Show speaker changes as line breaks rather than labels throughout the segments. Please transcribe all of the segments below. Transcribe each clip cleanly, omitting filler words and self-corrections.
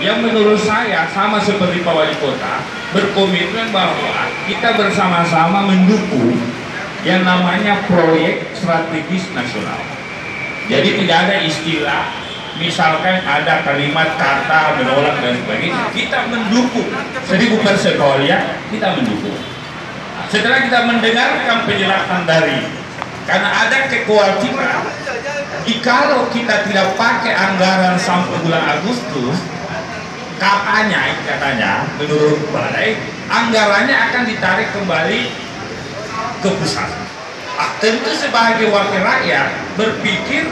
yang menurut saya sama seperti Pak Wali Kota, berkomitmen bahwa kita bersama-sama mendukung yang namanya proyek strategis nasional. Jadi tidak ada istilah misalkan ada kalimat kata menolak dan sebagainya, kita mendukung 1000% Pak Wali, ya, kita mendukung. Setelah kita mendengarkan penjelasan dari, karena ada kekhawatiran jikalau kita tidak pakai anggaran sampai bulan Agustus, katanya menurut Balai, anggarannya akan ditarik kembali ke pusat. Tentu sebagai wakil rakyat berpikir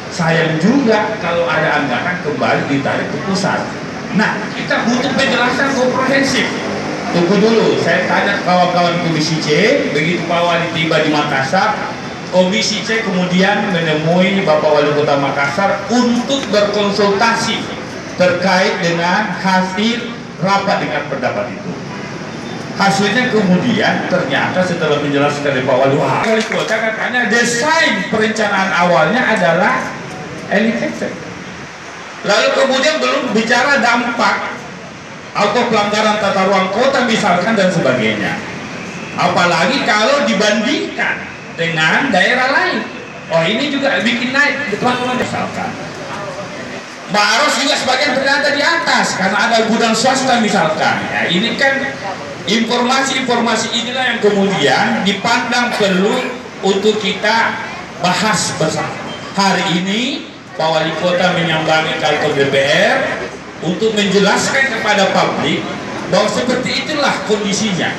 sayang juga kalau ada anggaran kembali ditarik ke pusat. Nah, kita butuh penjelasan komprehensif. Tunggu dulu, saya tanya kawan-kawan Komisi C, begitu Pak Wali tiba di Makassar, Komisi C kemudian menemui Bapak Wali Kota Makassar untuk berkonsultasi terkait dengan hasil rapat dengan pendapat itu. Hasilnya kemudian ternyata setelah menjelaskan dari Pak Wali Kota, katanya desain perencanaan awalnya adalah elevated. Lalu kemudian belum bicara dampak atau pelanggaran tata ruang kota misalkan dan sebagainya. Apalagi kalau dibandingkan dengan daerah lain. Oh, ini juga bikin naik teman-teman misalkan. Maros juga sebagian ternyata di atas karena ada gudang swasta misalkan. Ya, ini kan informasi-informasi inilah yang kemudian dipandang perlu untuk kita bahas bersama. Hari ini Pak Wali Kota menyambangi kantor DPR untuk menjelaskan kepada publik bahwa seperti itulah kondisinya.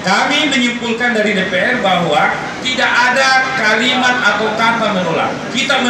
Kami menyimpulkan dari DPR bahwa tidak ada kalimat atau kata menolak. Kita